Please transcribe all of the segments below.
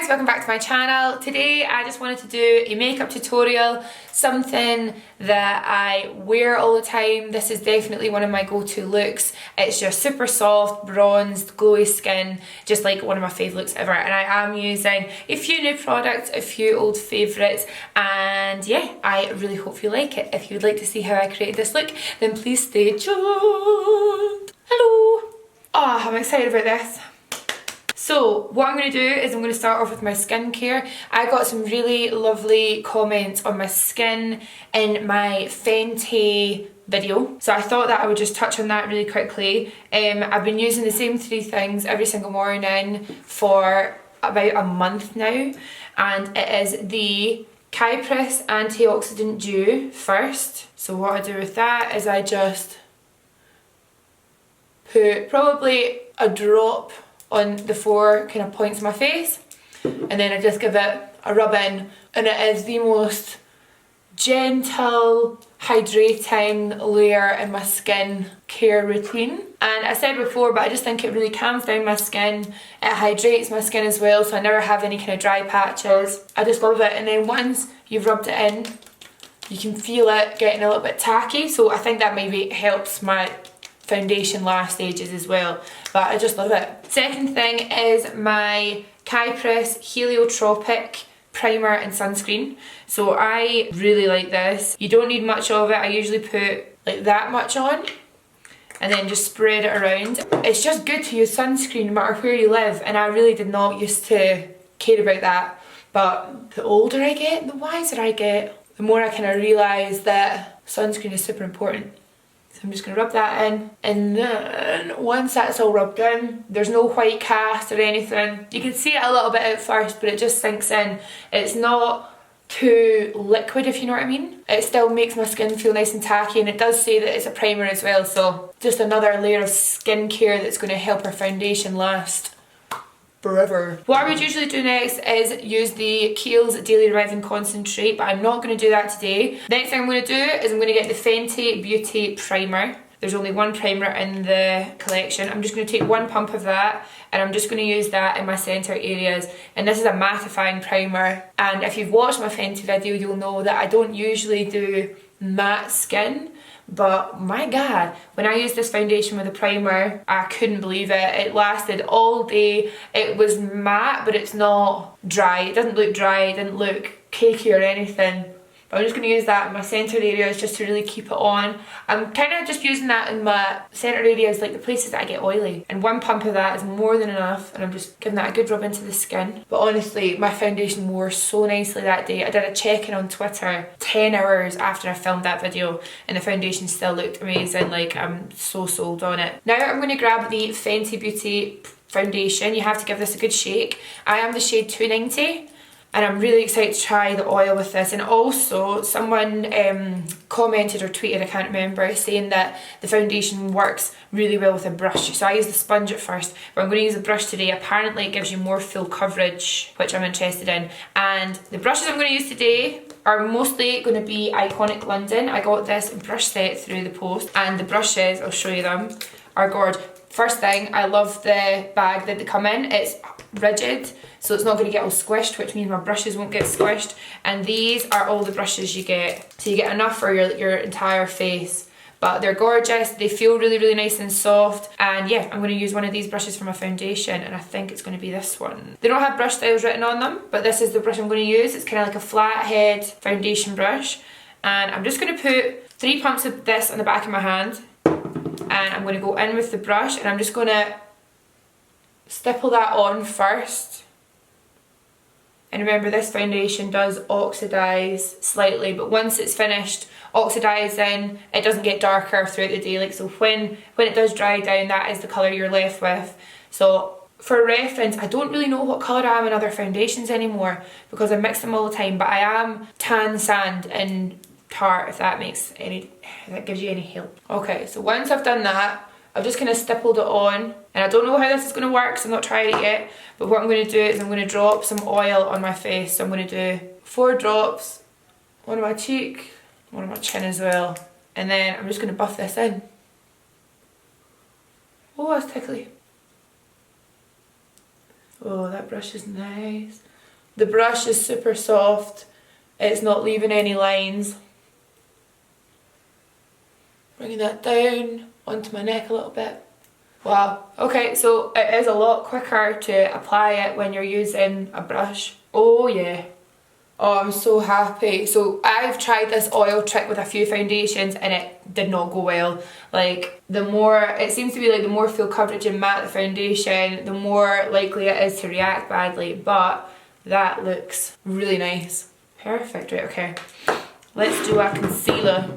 guys, welcome back to my channel. Today I just wanted to do a makeup tutorial, something that I wear all the time. This is definitely one of my go-to looks. It's just super soft, bronzed, glowy skin, just like one of my fave looks ever. And I am using a few new products, a few old favourites, and yeah, I really hope you like it. If you would like to see how I created this look, then please stay tuned. Hello! Oh, I'm excited about this. So what I'm going to do is I'm going to start off with my skincare. I got some really lovely comments on my skin in my Fenty video, so I thought that I would just touch on that really quickly. I've been using the same three things every single morning for about a month now, and it is the Kypress Antioxidant Dew first. So what I do with that is I just put probably a drop on the four kind of points of my face, and then I just give it a rub in, and it is the most gentle, hydrating layer in my skin care routine. And I said before, but I just think it really calms down my skin, it hydrates my skin as well, so I never have any kind of dry patches. I just love it. And then once you've rubbed it in, you can feel it getting a little bit tacky, so I think that maybe helps my foundation last stages as well, but I just love it. Second thing is my Kypress Heliotropic primer and sunscreen. So I really like this. You don't need much of it. I usually put like that much on and then just spread it around. It's just good to use sunscreen no matter where you live, and I really did not used to care about that, but the older I get, the wiser I get, the more I kind of realise that sunscreen is super important. So I'm just going to rub that in, and then once that's all rubbed in, there's no white cast or anything. You can see it a little bit at first, but it just sinks in. It's not too liquid, if you know what I mean. It still makes my skin feel nice and tacky, and it does say that it's a primer as well, so just another layer of skincare that's going to help our foundation last forever. What I would usually do next is use the Kiehl's Daily Reviving Concentrate, but I'm not going to do that today. Next thing I'm going to do is I'm going to get the Fenty Beauty Primer. There's only one primer in the collection. I'm just going to take one pump of that, and I'm just going to use that in my centre areas. And this is a mattifying primer, and if you've watched my Fenty video, you'll know that I don't usually do matte skin. But my god, when I used this foundation with a primer, I couldn't believe it. It lasted all day. It was matte, but it's not dry. It doesn't look dry, it didn't look cakey or anything. But I'm just going to use that in my centred areas just to really keep it on. I'm kind of just using that in my centred areas, like the places that I get oily. And one pump of that is more than enough, and I'm just giving that a good rub into the skin. But honestly, my foundation wore so nicely that day. I did a check-in on Twitter 10 hours after I filmed that video, and the foundation still looked amazing. Like, I'm so sold on it. Now I'm going to grab the Fenty Beauty foundation. You have to give this a good shake. I am the shade 290. And I'm really excited to try the oil with this. And also, someone commented or tweeted, I can't remember, saying that the foundation works really well with a brush. So I use the sponge at first, but I'm going to use a brush today. Apparently it gives you more full coverage, which I'm interested in. And the brushes I'm going to use today are mostly going to be Iconic London. I got this brush set through the post, and the brushes, I'll show you them, are Gorj. First thing, I love the bag that they come in. It's rigid, so it's not going to get all squished, which means my brushes won't get squished. And these are all the brushes you get, so you get enough for your entire face. But they're gorgeous, they feel really, really nice and soft. And yeah, I'm going to use one of these brushes for my foundation, and I think it's going to be this one. They don't have brush styles written on them, but this is the brush I'm going to use. It's kind of like a flat head foundation brush, and I'm just going to put 3 pumps of this on the back of my hand, and I'm going to go in with the brush, and I'm just going to stipple that on first. And remember, this foundation does oxidise slightly, but once it's finished oxidising, it doesn't get darker throughout the day. Like, so when it does dry down, that is the colour you're left with. So for reference, I don't really know what colour I am in other foundations anymore because I mix them all the time, but I am tan, sand and tart, if that gives you any help. Okay, so once I've done that, I've just kind of stippled it on, and I don't know how this is going to work because I've not tried it yet, but what I'm going to do is I'm going to drop some oil on my face. So I'm going to do 4 drops, one on my cheek, one on my chin as well, and then I'm just going to buff this in. Oh, that's tickly. Oh, that brush is nice. The brush is super soft. It's not leaving any lines. Bringing that down onto my neck a little bit. Wow. Okay, so it is a lot quicker to apply it when you're using a brush. Oh yeah. Oh, I'm so happy. So I've tried this oil trick with a few foundations and it did not go well. Like, the more, it seems to be like the more full coverage and matte the foundation, the more likely it is to react badly. But that looks really nice. Perfect, right, okay. Let's do our concealer.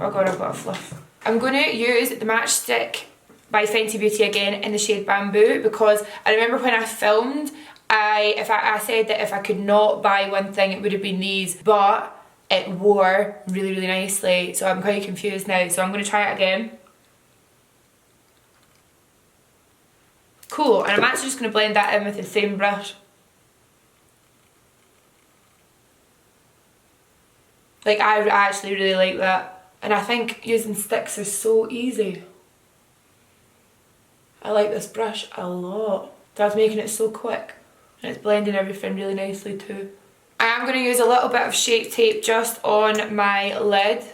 Oh god, I've got a fluff. I'm going to use the Match Stick by Fenty Beauty again in the shade Bamboo, because I remember when I filmed, I said that if I could not buy one thing it would have been these, but it wore really, really nicely, so I'm quite confused now, so I'm going to try it again. Cool, and I'm actually just going to blend that in with the same brush. Like, I actually really like that, and I think using sticks is so easy. I like this brush a lot. That's making it so quick. And it's blending everything really nicely too. I am going to use a little bit of Shape Tape just on my lid,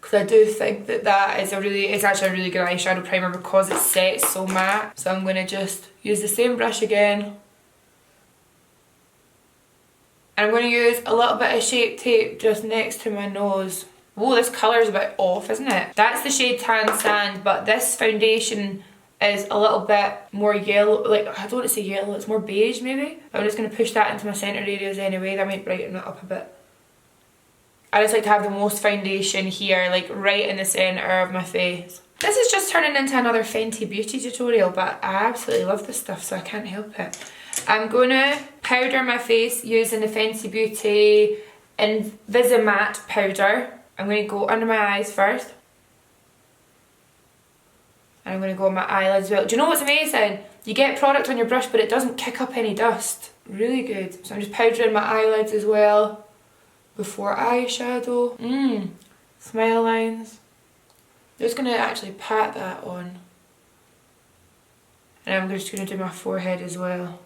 because I do think that that is it's actually a really good eyeshadow primer because it sets so matte. So I'm going to just use the same brush again. And I'm going to use a little bit of Shape Tape just next to my nose. Whoa, this colour is a bit off, isn't it? That's the shade Tan Sand, but this foundation is a little bit more yellow. Like, I don't want to say yellow, it's more beige maybe. I'm just going to push that into my centre areas anyway. That might brighten it up a bit. I just like to have the most foundation here, like right in the centre of my face. This is just turning into another Fenty Beauty tutorial, but I absolutely love this stuff, so I can't help it. I'm going to powder my face using the Fenty Beauty Invisimatte powder. I'm going to go under my eyes first. And I'm going to go on my eyelids as well. Do you know what's amazing? You get product on your brush but it doesn't kick up any dust. Really good. So I'm just powdering my eyelids as well before eyeshadow. Smile lines. I'm just going to actually pat that on. And I'm just going to do my forehead as well.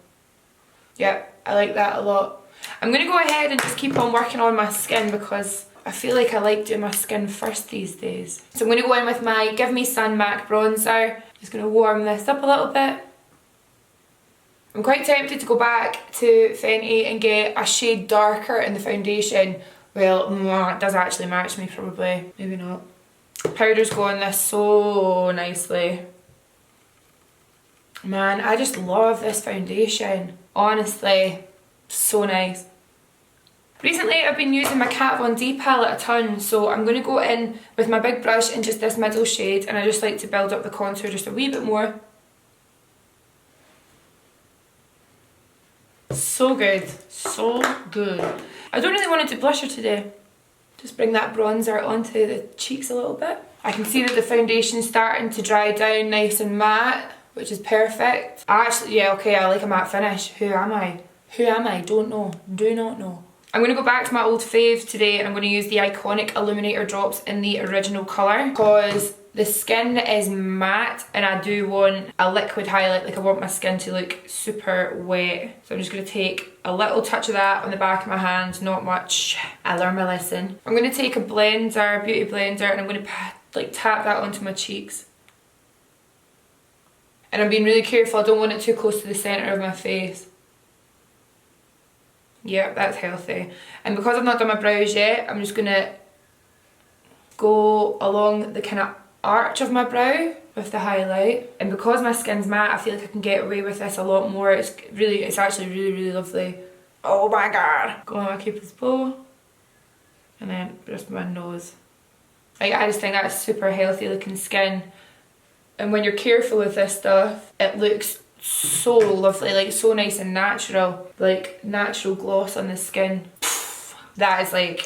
Yep, I like that a lot. I'm going to go ahead and just keep on working on my skin because I feel like I like doing my skin first these days. So I'm going to go in with my Give Me Sun MAC bronzer. Just going to warm this up a little bit. I'm quite tempted to go back to Fenty and get a shade darker in the foundation. Well, it does actually match me probably. Maybe not. Powders go on this so nicely. Man, I just love this foundation. Honestly, so nice. Recently I've been using my Kat Von D palette a ton, so I'm going to go in with my big brush in just this middle shade, and I just like to build up the contour just a wee bit more. So good, so good. I don't really want to do blusher today. Just bring that bronzer onto the cheeks a little bit. I can see that the foundation's starting to dry down nice and matte, which is perfect. Actually, yeah, okay, I like a matte finish. Who am I? Who am I? Don't know. Do not know. I'm going to go back to my old fave today and I'm going to use the Iconic Illuminator drops in the original colour because the skin is matte and I do want a liquid highlight, like I want my skin to look super wet. So I'm just going to take a little touch of that on the back of my hand, not much. I learned my lesson. I'm going to take a blender, beauty blender, and I'm going to like tap that onto my cheeks. And I'm being really careful, I don't want it too close to the centre of my face. Yeah, that's healthy. And because I've not done my brows yet, I'm just going to go along the kind of arch of my brow with the highlight. And because my skin's matte, I feel like I can get away with this a lot more. It's actually really, really lovely. Oh my god. Go on my cupid's bow. And then just my nose. Like, I just think that's super healthy looking skin. And when you're careful with this stuff, it looks so lovely, like so nice and natural, like natural gloss on the skin. That is like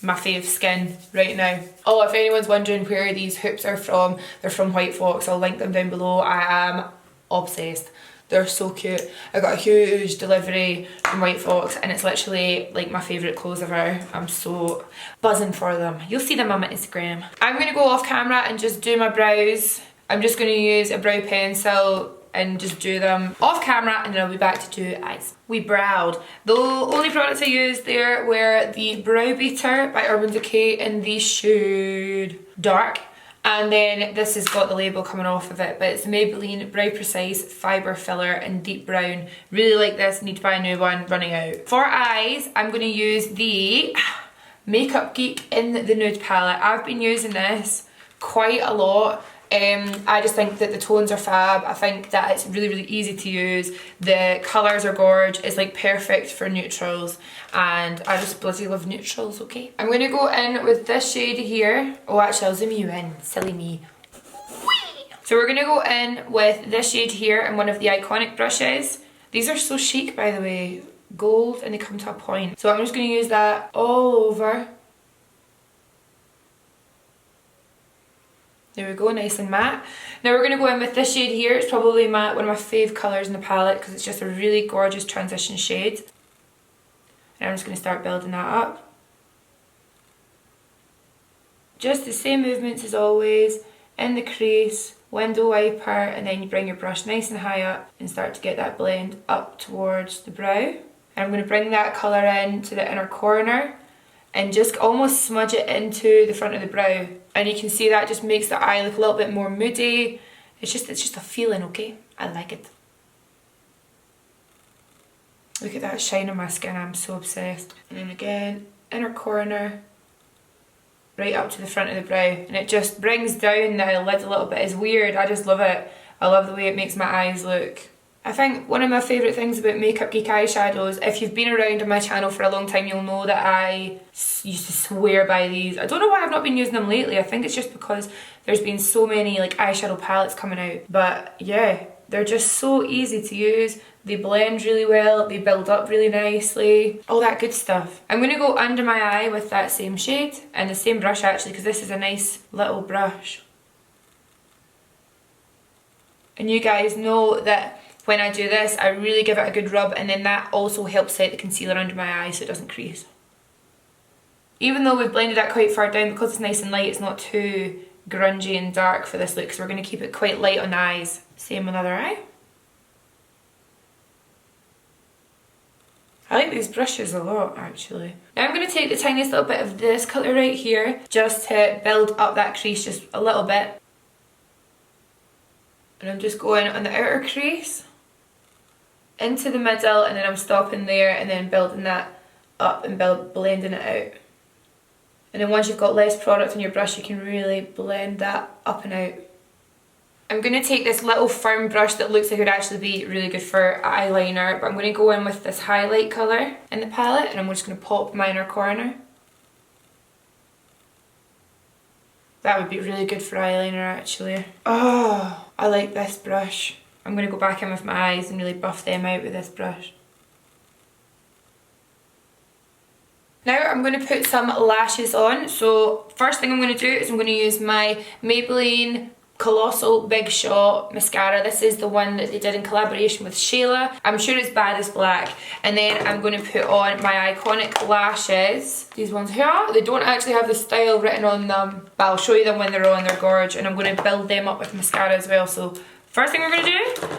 my fave skin right now. Oh, if anyone's wondering where these hoops are from, they're from White Fox. I'll link them down below. I am obsessed. They're so cute. I got a huge delivery from White Fox and it's literally like my favourite clothes ever. I'm so buzzing for them. You'll see them on my Instagram. I'm going to go off camera and just do my brows. I'm just going to use a brow pencil and just do them off camera, and then I'll be back to do eyes. We browed. The only products I used there were the Brow Beater by Urban Decay in the shade Dark. And then this has got the label coming off of it, but it's Maybelline Brow Precise Fibre Filler in Deep Brown. Really like this, need to buy a new one, running out. For eyes, I'm going to use the Makeup Geek in the Nude palette. I've been using this quite a lot. I just think that the tones are fab. I think that it's really, really easy to use. The colours are gorge. It's like perfect for neutrals, and I just bloody love neutrals, okay? I'm going to go in with this shade here. Oh, actually, I'll zoom you in. Silly me. So we're going to go in with this shade here and one of the Iconic brushes. These are so chic, by the way. Gold, and they come to a point. So I'm just going to use that all over. There we go, nice and matte. Now we're going to go in with this shade here. It's probably one of my fave colours in the palette because it's just a really gorgeous transition shade. And I'm just going to start building that up. Just the same movements as always. In the crease, window wiper, and then you bring your brush nice and high up and start to get that blend up towards the brow. And I'm going to bring that colour in to the inner corner and just almost smudge it into the front of the brow. And you can see that just makes the eye look a little bit more moody. It's just a feeling, okay? I like it. Look at that shine on my skin, I'm so obsessed. And then again, inner corner, right up to the front of the brow. And it just brings down the lid a little bit. It's weird, I just love it. I love the way it makes my eyes look. I think one of my favourite things about Makeup Geek eyeshadows, if you've been around on my channel for a long time, you'll know that I used to swear by these. I don't know why I've not been using them lately. I think it's just because there's been so many like eyeshadow palettes coming out. But yeah, they're just so easy to use. They blend really well, they build up really nicely, all that good stuff. I'm going to go under my eye with that same shade and the same brush actually, because this is a nice little brush. And you guys know that when I do this, I really give it a good rub, and then that also helps set the concealer under my eye so it doesn't crease. Even though we've blended that quite far down, because it's nice and light, it's not too grungy and dark for this look, so we're going to keep it quite light on the eyes. Same on the other eye. I like these brushes a lot, actually. Now I'm going to take the tiniest little bit of this colour right here, just to build up that crease just a little bit. And I'm just going on the outer crease, into the middle, and then I'm stopping there and then building that up and blending it out. And then once you've got less product on your brush, you can really blend that up and out. I'm going to take this little firm brush that looks like it would actually be really good for eyeliner, but I'm going to go in with this highlight colour in the palette, and I'm just going to pop my inner corner. That would be really good for eyeliner actually. Oh, I like this brush. I'm going to go back in with my eyes and really buff them out with this brush. Now I'm going to put some lashes on. So first thing I'm going to do is I'm going to use my Maybelline Colossal Big Shot mascara. This is the one that they did in collaboration with Shayla. I'm sure it's bad as black. And then I'm going to put on my Iconic lashes. These ones here. They don't actually have the style written on them, but I'll show you them when they're on. They're gorge. And I'm going to build them up with mascara as well. So first thing we're going to do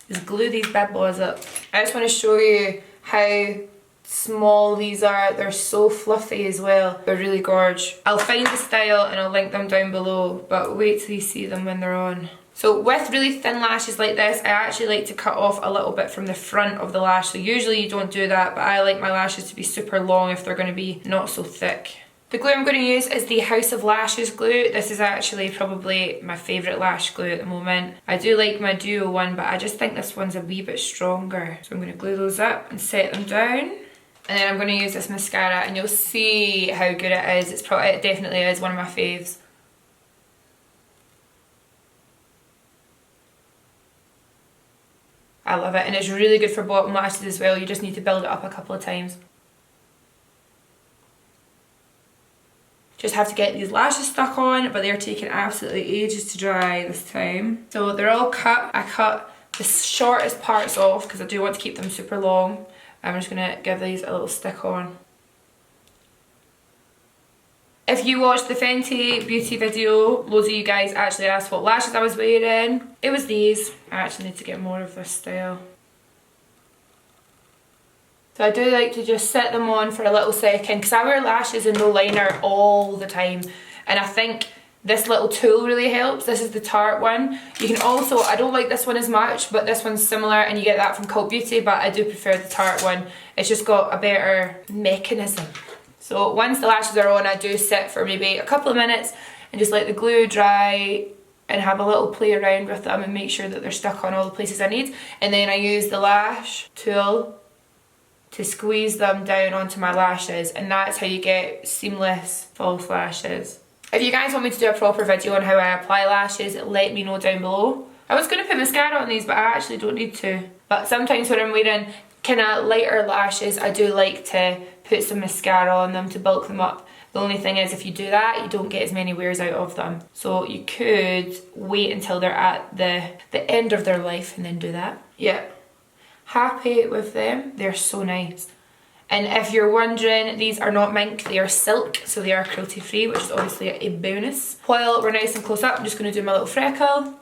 is glue these bad boys up. I just want to show you how small these are. They're so fluffy as well. They're really gorge. I'll find the style and I'll link them down below, but wait till you see them when they're on. So with really thin lashes like this, I actually like to cut off a little bit from the front of the lash. So usually you don't do that, but I like my lashes to be super long if they're going to be not so thick. The glue I'm going to use is the House of Lashes glue. This is actually probably my favourite lash glue at the moment. I do like my Duo one, but I just think this one's a wee bit stronger. So I'm going to glue those up and set them down. And then I'm going to use this mascara and you'll see how good it is. It definitely is one of my faves. I love it, and it's really good for bottom lashes as well. You just need to build it up a couple of times. Just have to get these lashes stuck on, but they're taking absolutely ages to dry this time. So they're all cut. I cut the shortest parts off because I do want to keep them super long. I'm just going to give these a little stick on. If you watched the Fenty beauty video, loads of you guys actually asked what lashes I was wearing. It was these. I actually need to get more of this style. So I do like to just sit them on for a little second because I wear lashes and no liner all the time, and I think this little tool really helps. This is the Tarte one. You can also, I don't like this one as much, but this one's similar and you get that from Cult Beauty, but I do prefer the Tarte one. It's just got a better mechanism. So once the lashes are on, I do sit for maybe a couple of minutes and just let the glue dry and have a little play around with them and make sure that they're stuck on all the places I need. And then I use the lash tool to squeeze them down onto my lashes, and that's how you get seamless false lashes. If you guys want me to do a proper video on how I apply lashes, let me know down below. I was going to put mascara on these, but I actually don't need to. But sometimes when I'm wearing kind of lighter lashes, I do like to put some mascara on them to bulk them up. The only thing is, if you do that, you don't get as many wears out of them. So you could wait until they're at the end of their life and then do that. Yeah, happy with them. They're so nice. And if you're wondering, these are not mink, they are silk, so they are cruelty free, which is obviously a bonus. While we're nice and close up, I'm just going to do my little freckle.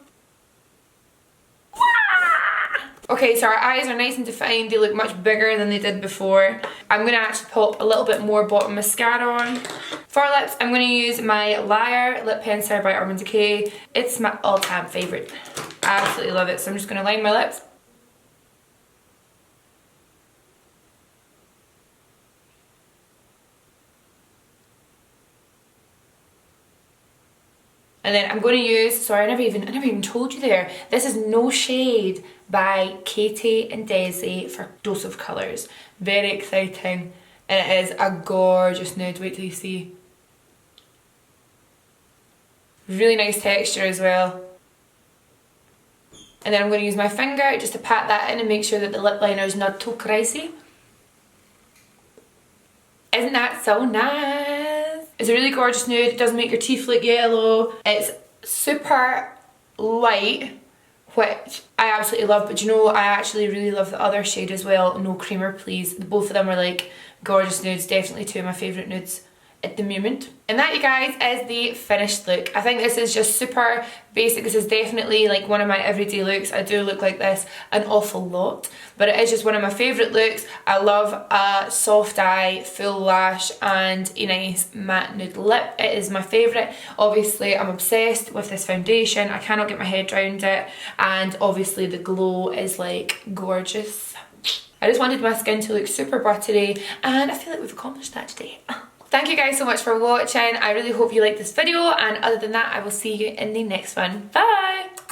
Okay, so our eyes are nice and defined, they look much bigger than they did before. I'm going to actually pop a little bit more bottom mascara on. For lips, I'm going to use my Liar Lip Pencil by Urban Decay. It's my all-time favourite. I absolutely love it, so I'm just going to line my lips. And then I'm going to use, sorry, I never even told you there. This is No Shade by Katie and Desi for Dose of Colours. Very exciting. And it is a gorgeous nude. Wait till you see. Really nice texture as well. And then I'm going to use my finger just to pat that in and make sure that the lip liner is not too crazy. Isn't that so nice? It's a really gorgeous nude. It doesn't make your teeth look yellow. It's super light, which I absolutely love, but you know, I actually really love the other shade as well, No Creamer Please. Both of them are like gorgeous nudes, definitely two of my favourite nudes at the moment. And that, you guys, is the finished look. I think this is just super basic. This is definitely like one of my everyday looks. I do look like this an awful lot, but it is just one of my favourite looks. I love a soft eye, full lash and a nice matte nude lip. It is my favourite. Obviously I'm obsessed with this foundation. I cannot get my head around it, and obviously the glow is like gorgeous. I just wanted my skin to look super buttery, and I feel like we've accomplished that today. Thank you guys so much for watching. I really hope you liked this video, and other than that, I will see you in the next one. Bye!